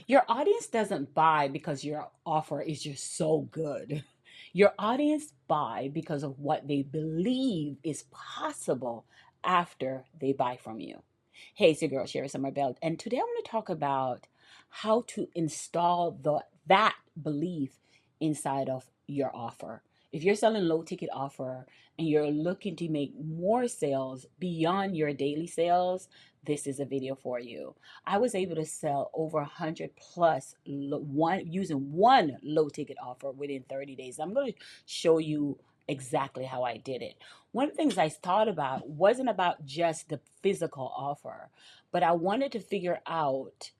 Your audience doesn't buy because your offer is just so good. Your audience buy because of what they believe is possible after they buy from you. Hey, it's your girl Sherry Summerbelt, and today I want to talk about how to install that belief inside of your offer. If you're selling low ticket offer and you're looking to make more sales beyond your daily sales, this is a video for you. I was able to sell over 100 plus one using one low ticket offer within 30 days. I'm going to show you exactly how I did it. One of the things I thought about wasn't about just the physical offer, but I wanted to figure out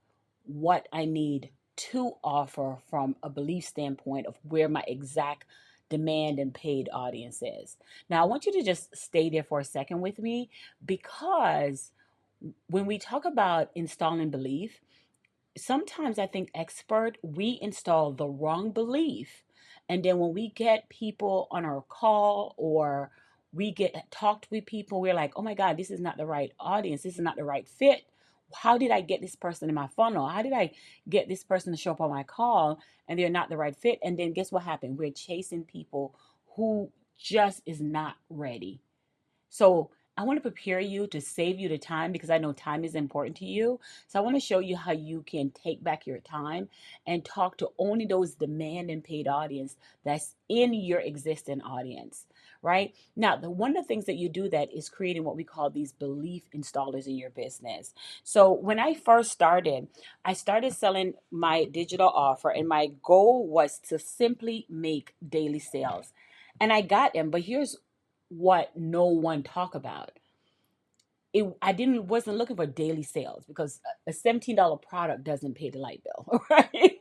what I need to offer from a belief standpoint of where my exact demand and paid audience is. Now, I want you to just stay there for a second with me, because when we talk about installing belief, sometimes I think expert, we install the wrong belief. And then when we get people on our call or we get talked with people, we're like, oh my God, this is not the right audience. This is not the right fit. How did I get this person in my funnel? How did I get this person to show up on my call and they're not the right fit? And then guess what happened? We're chasing people who just is not ready. So I want to prepare you to save you the time, because I know time is important to you. So I want to show you how you can take back your time and talk to only those demand and paid audience that's in your existing audience. Right now, one of the things that you do that is creating what we call these belief installers in your business. So when I first started, I started selling my digital offer, and my goal was to simply make daily sales, and I got them. But here's what no one talk about. I didn't wasn't looking for daily sales, because a $17 product doesn't pay the light bill, right?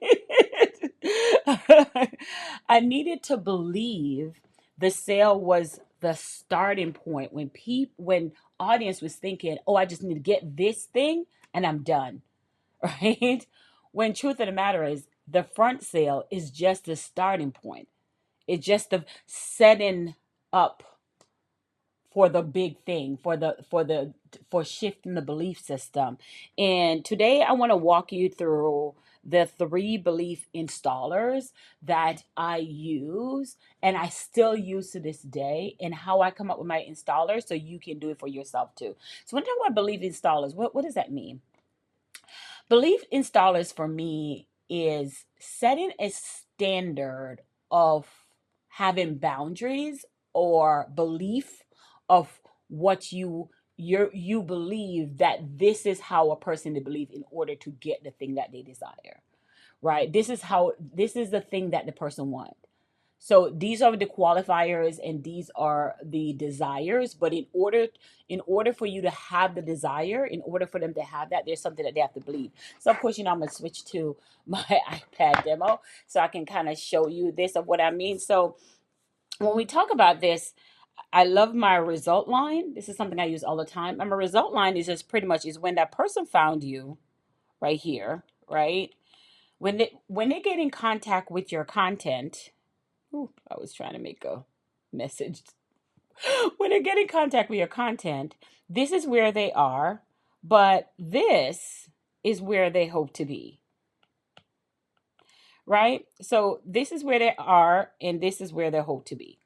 I needed to believe the sale was the starting point. When audience was thinking, oh, I just need to get this thing and I'm done, right? When truth of the matter is, the front sale is just the starting point. It's just the setting up for the big thing, for shifting the belief system. And today I want to walk you through the 3 belief installers that I use and I still use to this day, and how I come up with my installers so you can do it for yourself too. So when I talk about belief installers, what does that mean? Belief installers for me is setting a standard of having boundaries or belief of what you believe that this is how a person to believe in order to get the thing that they desire. Right? This is the thing that the person wants. So these are the qualifiers and these are the desires. But in order for you to have the desire, in order for them to have that, there's something that they have to believe. So of course, I'm gonna switch to my iPad demo so I can kind of show you this of what I mean. So when we talk about this, I love my result line. This is something I use all the time. And my result line is just pretty much is when that person found you right here, right? When they get in contact with your content. Ooh, I was trying to make a message. When they get in contact with your content, this is where they are, but this is where they hope to be, right? So this is where they are, and this is where they hope to be.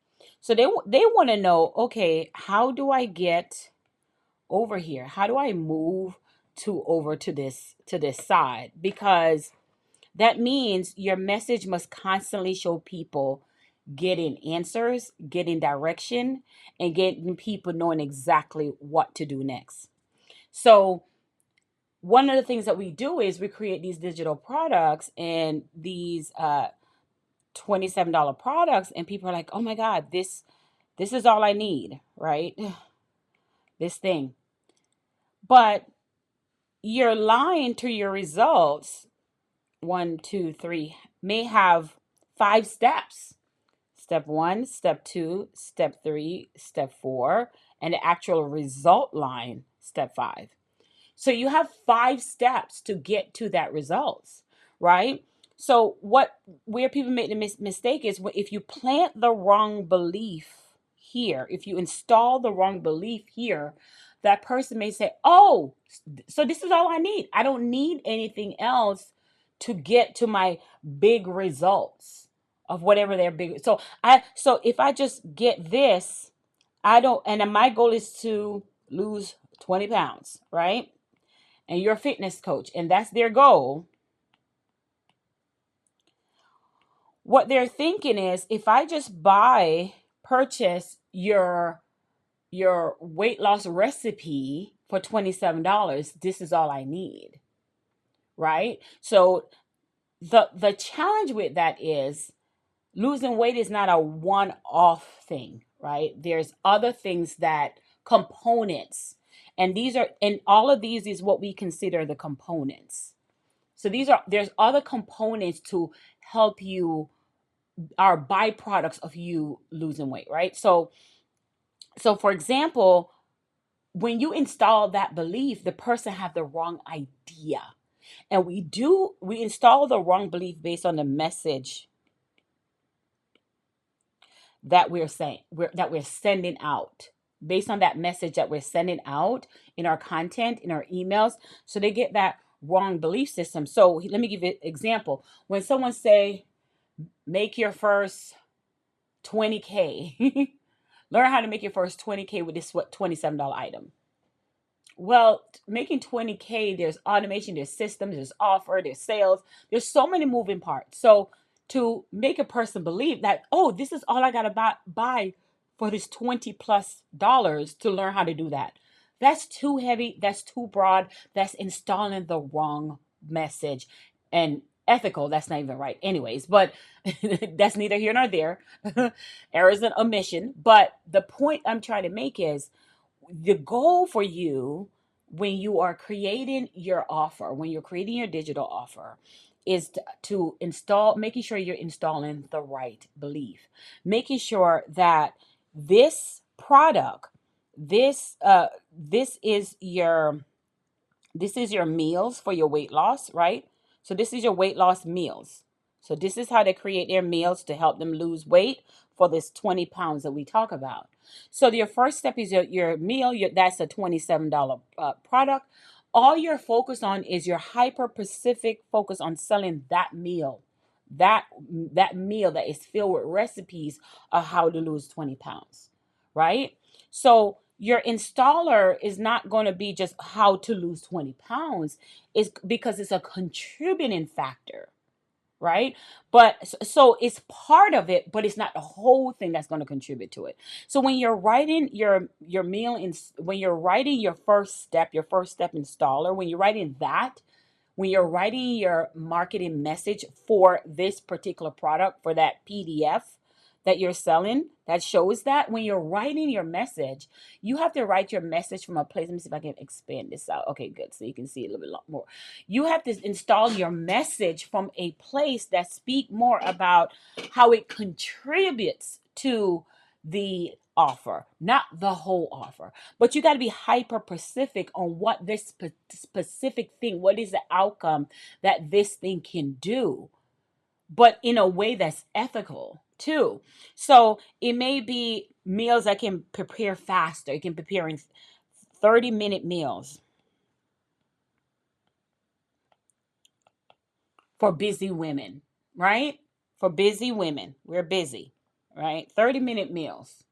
So they want to know, okay, how do I get over here? How do I move to over to this side? Because that means your message must constantly show people getting answers, getting direction, and getting people knowing exactly what to do next. So, one of the things that we do is we create these digital products and these $27 products, and people are like, "Oh my God, this is all I need, right? This thing." But you're lying to your results. 1, 2, 3 may have 5 steps. Step 1, step 2, step 3, step 4, and the actual result line, step 5. So you have 5 steps to get to that results, right? So where people make the mistake is if you plant the wrong belief here, if you install the wrong belief here, that person may say, "Oh, so this is all I need. I don't need anything else to get to my big results of whatever their big. So if I just get this, I don't, and then my goal is to lose 20 pounds, right? And you're a fitness coach and that's their goal. What they're thinking is, if I just purchase your weight loss recipe for $27, this is all I need, right? So the challenge with that is losing weight is not a one-off thing, right? There's other things, that components, and all of these is what we consider the components. So there's other components to help you, are byproducts of you losing weight, right? So for example, when you install that belief, the person have the wrong idea. And we install the wrong belief based on the message that we're sending out, based on that message that we're sending out in our content, in our emails. So they get that wrong belief system. So let me give you an example. When someone say, make your first 20K, learn how to make your first 20K with this $27 item. Well, making 20K, there's automation, there's systems, there's offer, there's sales, there's so many moving parts. So to make a person believe that, oh, this is all I got to buy for this $20+ to learn how to do that, that's too heavy, that's too broad, that's installing the wrong message. And ethical, that's not even right anyways, but that's neither here nor there. Error is an omission. But the point I'm trying to make is, the goal for you when you are creating your offer, when you're creating your digital offer, is to install, making sure you're installing the right belief, making sure that this product, this is your meals for your weight loss, right? So this is your weight loss meals. So this is how they create their meals to help them lose weight for this 20 pounds that we talk about. So your first step is your meal. That's a $27 product. All you're focused on is your hyper specific focus on selling that meal. That meal that is filled with recipes of how to lose 20 pounds, right? So your installer is not going to be just how to lose 20 pounds, is because it's a contributing factor, right? But so it's part of it, but it's not the whole thing that's going to contribute to it. So when you're writing your meal in, when you're writing your first step installer, when you're writing your marketing message for this particular product, for that PDF that you're selling, that shows that, when you're writing your message, you have to write your message from a place. Let me see if I can expand this out. Okay, good. So you can see a little bit more. You have to install your message from a place that speak more about how it contributes to the offer, not the whole offer. But you got to be hyper specific on what this specific thing, what is the outcome that this thing can do, but in a way that's ethical too. So it may be meals that can prepare faster. You can prepare in 30-minute meals for busy women, right? For busy women, we're busy, right? 30-minute meals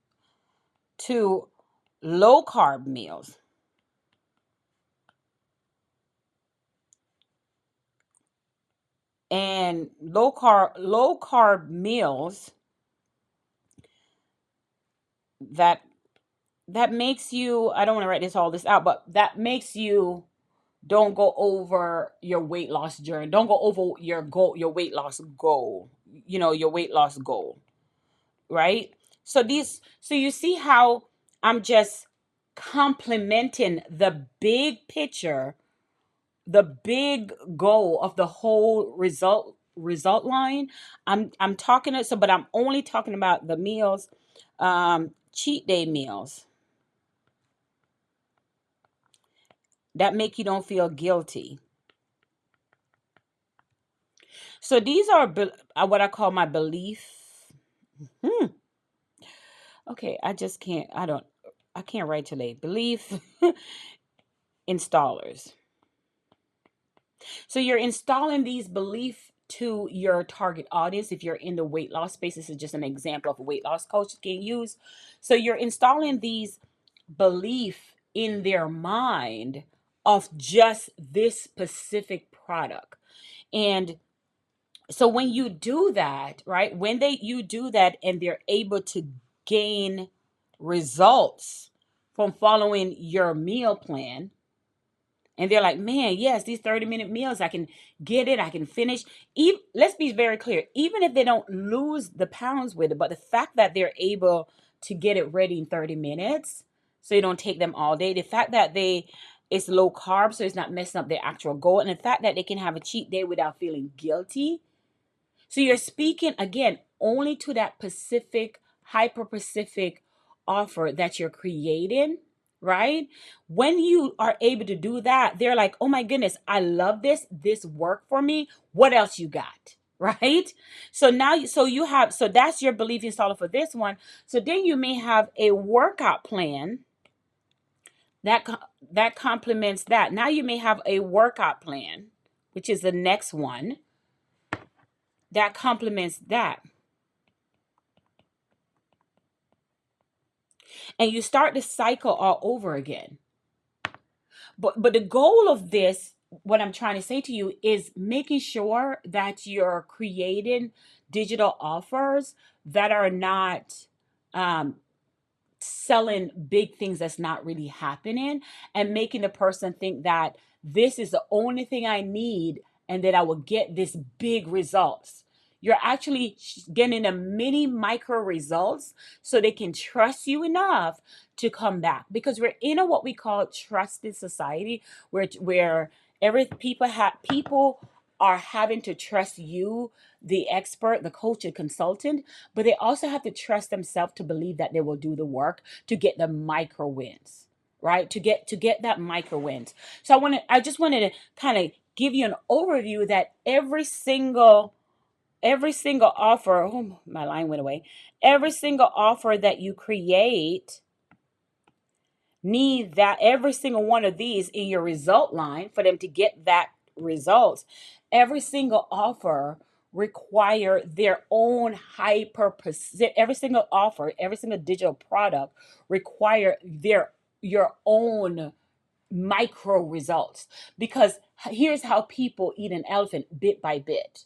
to low carb meals. And low carb meals that makes you, I don't want to write all this out, but that makes you don't go over your weight loss journey. Don't go over your goal, your weight loss goal, your weight loss goal, right? So you see how I'm just complementing the big picture, the big goal of the whole result line. I'm talking, so, but I'm only talking about the meals, cheat day meals that make you don't feel guilty. So these are what I call my belief. Okay, I just can't. I can't write today. Belief installers. So you're installing these beliefs to your target audience. If you're in the weight loss space, this is just an example of a weight loss coach can use. So you're installing these belief in their mind of just this specific product. And so when you do that, right? When you do that and they're able to gain results from following your meal plan, and they're like, man, yes, these 30-minute meals, I can get it, I can finish. Even, let's be very clear, even if they don't lose the pounds with it, but the fact that they're able to get it ready in 30 minutes, so you don't take them all day, the fact that it's low carb, so it's not messing up their actual goal, and the fact that they can have a cheat day without feeling guilty. So you're speaking again only to that Pacific, hyper Pacific offer that you're creating, right? When you are able to do that, they're like, oh my goodness, I love this. This worked for me. What else you got? Right? So now, so that's your belief installer for this one. So then you may have a workout plan that, that complements that. Now you may have a workout plan, which is the next one that complements that. And you start the cycle all over again. But the goal of this, what I'm trying to say to you, is making sure that you're creating digital offers that are not um, selling big things that's not really happening, and making the person think that this is the only thing I need and that I will get this big results. You're actually getting a mini micro results so they can trust you enough to come back, because we're in a what we call trusted society where every people are having to trust you, the expert, the coach, and consultant, but they also have to trust themselves to believe that they will do the work to get the micro wins, right? To get that micro wins. So I just wanted to kind of give you an overview that every single offer, oh, my line went away. Every single offer that you create need that every single one of these in your result line for them to get that results. Every single offer require their own every single offer, every single digital product require your own micro results, because here's how people eat an elephant: bit by bit,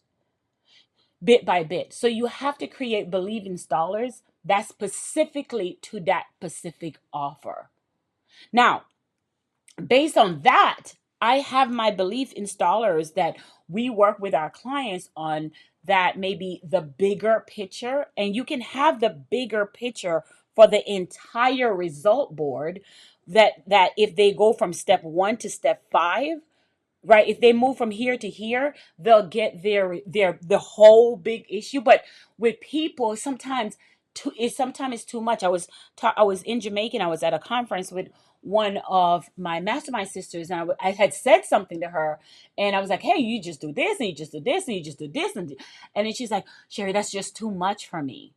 bit by bit. So you have to create believe installers that specifically to that specific offer. Now, based on that, I have my belief installers that we work with our clients on, that maybe the bigger picture, and you can have the bigger picture for the entire result board, that if they go from step 1 to step 5, right, if they move from here to here, they'll get their the whole big issue. But with people, sometimes it's too much. I was in Jamaica, and I was at a conference with one of my mastermind sisters, and I had said something to her, and I was like, hey, you just do this, and you just do this, and you just do this, and then she's like, Sherry, that's just too much for me.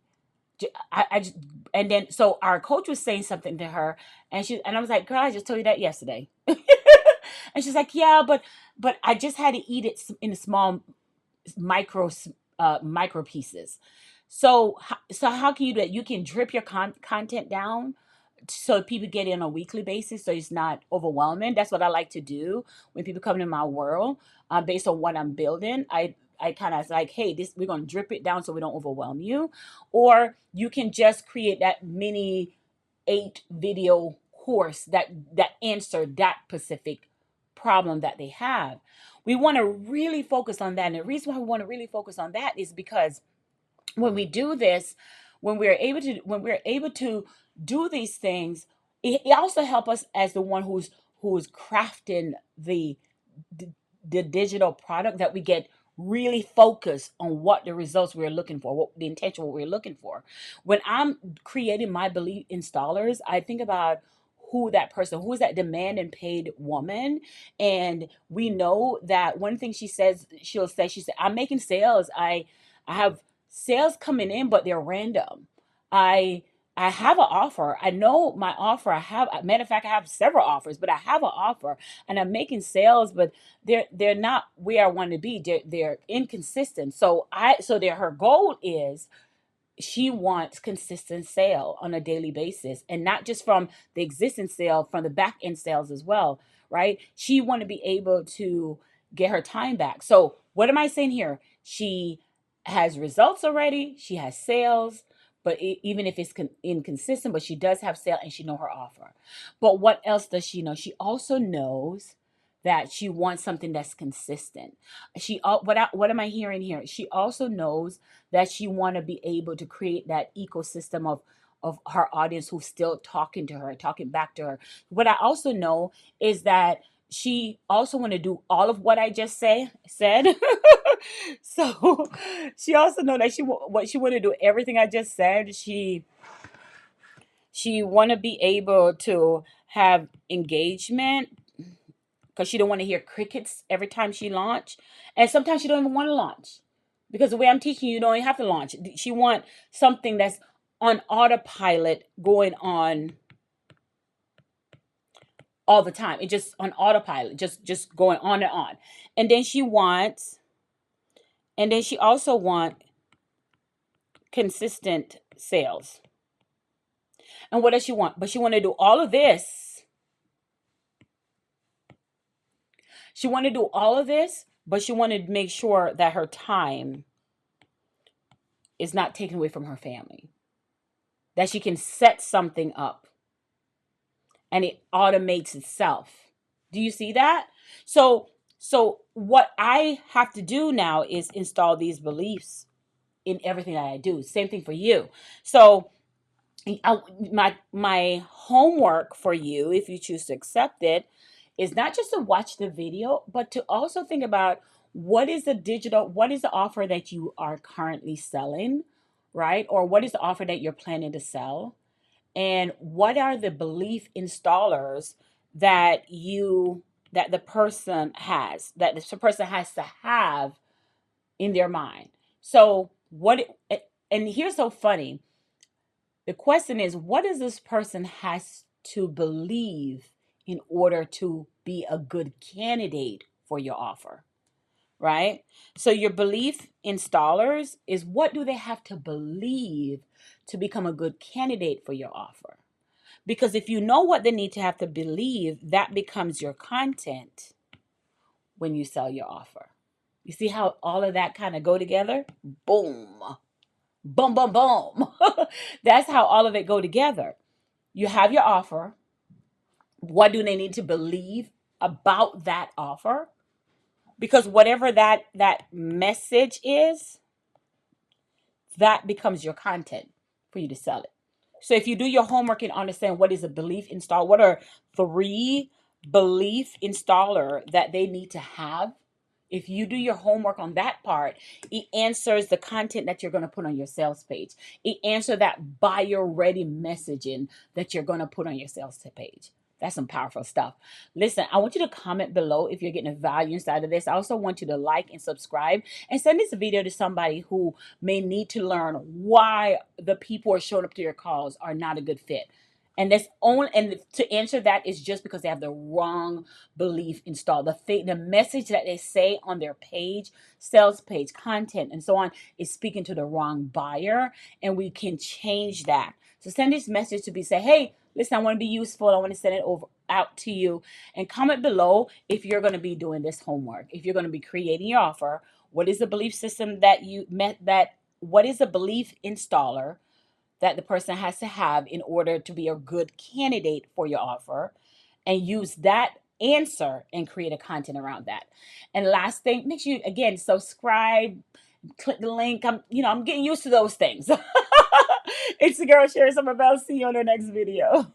I just, and then so our coach was saying something to her, and I was like, girl, I just told you that yesterday. And she's like, yeah, but I just had to eat it in small micro micro pieces. So how can you do that? You can drip your content down so people get in on a weekly basis, so it's not overwhelming. That's what I like to do when people come in my world. Based on what I'm building, I kind of like, hey, this, we're going to drip it down so we don't overwhelm you. Or you can just create that mini 8 video course that answer that specific problem that they have. We want to really focus on that. And the reason why we want to really focus on that is because when we do this, when we're able to do these things, it also helps us as the one who's crafting the digital product, that we get really focused on what the results we're looking for, what the intention, what we're looking for. When I'm creating my belief installers, I think about who is that demand and paid woman. And we know that one thing she said, I'm making sales. I have sales coming in, but they're random. I I have an offer. I know my offer. I have, matter of fact, I have several offers, but I have an offer and I'm making sales, but they're not where I want to be. They're inconsistent. So her goal is she wants consistent sale on a daily basis, and not just from the existing sale, from the back end sales as well, right? She want to be able to get her time back. So what am I saying here? She has results already, she has sales, but even if it's inconsistent, but she does have sale and she know her offer. But what else does she know? She also knows that she wants something that's consistent. What am I hearing here? She also knows that she want to be able to create that ecosystem of her audience who's still talking to her, talking back to her. What I also know is that she also want to do all of what I just said. So she also know that what she want to do everything I just said. She want to be able to have engagement because she don't want to hear crickets every time she launch, and sometimes she don't even want to launch because the way I'm teaching you, you don't even have to launch. She want something that's on autopilot going on all the time. It just on autopilot, just going on and on. And then she wants, and then she also want consistent sales. And what does she want? But she want to do all of this. She want to do all of this, but she want to make sure that her time is not taken away from her family. That she can set something up and it automates itself. Do you see that? So what I have to do now is install these beliefs in everything that I do. Same thing for you. So my homework for you, if you choose to accept it, is not just to watch the video, but to also think about what is the offer that you are currently selling, right? Or what is the offer that you're planning to sell? And what are the belief installers that the person has, that the person has to have in their mind? So and here's so funny. The question is, what does this person has to believe in order to be a good candidate for your offer, right? So your belief installers is, what do they have to believe to become a good candidate for your offer? Because if you know what they need to have to believe, that becomes your content when you sell your offer. You see how all of that kind of go together? Boom. Boom, boom, boom. That's how all of it go together. You have your offer. What do they need to believe about that offer? Because whatever that message is, that becomes your content for you to sell it. So if you do your homework and understand what is a belief install, what are 3 belief installer that they need to have, if you do your homework on that part, it answers the content that you're going to put on your sales page. It answers that buyer ready messaging that you're going to put on your sales page. That's some powerful stuff. Listen, I want you to comment below if you're getting a value inside of this. I also want you to like and subscribe and send this video to somebody who may need to learn why the people who are showing up to your calls are not a good fit. And to answer that is just because they have the wrong belief installed. The message that they say on their page, sales page, content, and so on is speaking to the wrong buyer, and we can change that. So send this message to say, hey, listen, I want to be useful. I want to send it out to you. And comment below if you're going to be doing this homework. If you're going to be creating your offer, what is the belief system what is the belief installer that the person has to have in order to be a good candidate for your offer, and use that answer and create a content around that. And last thing, make sure you, again, subscribe, click the link. I'm getting used to those things. It's the girl Sherry Summerville. See you on the next video.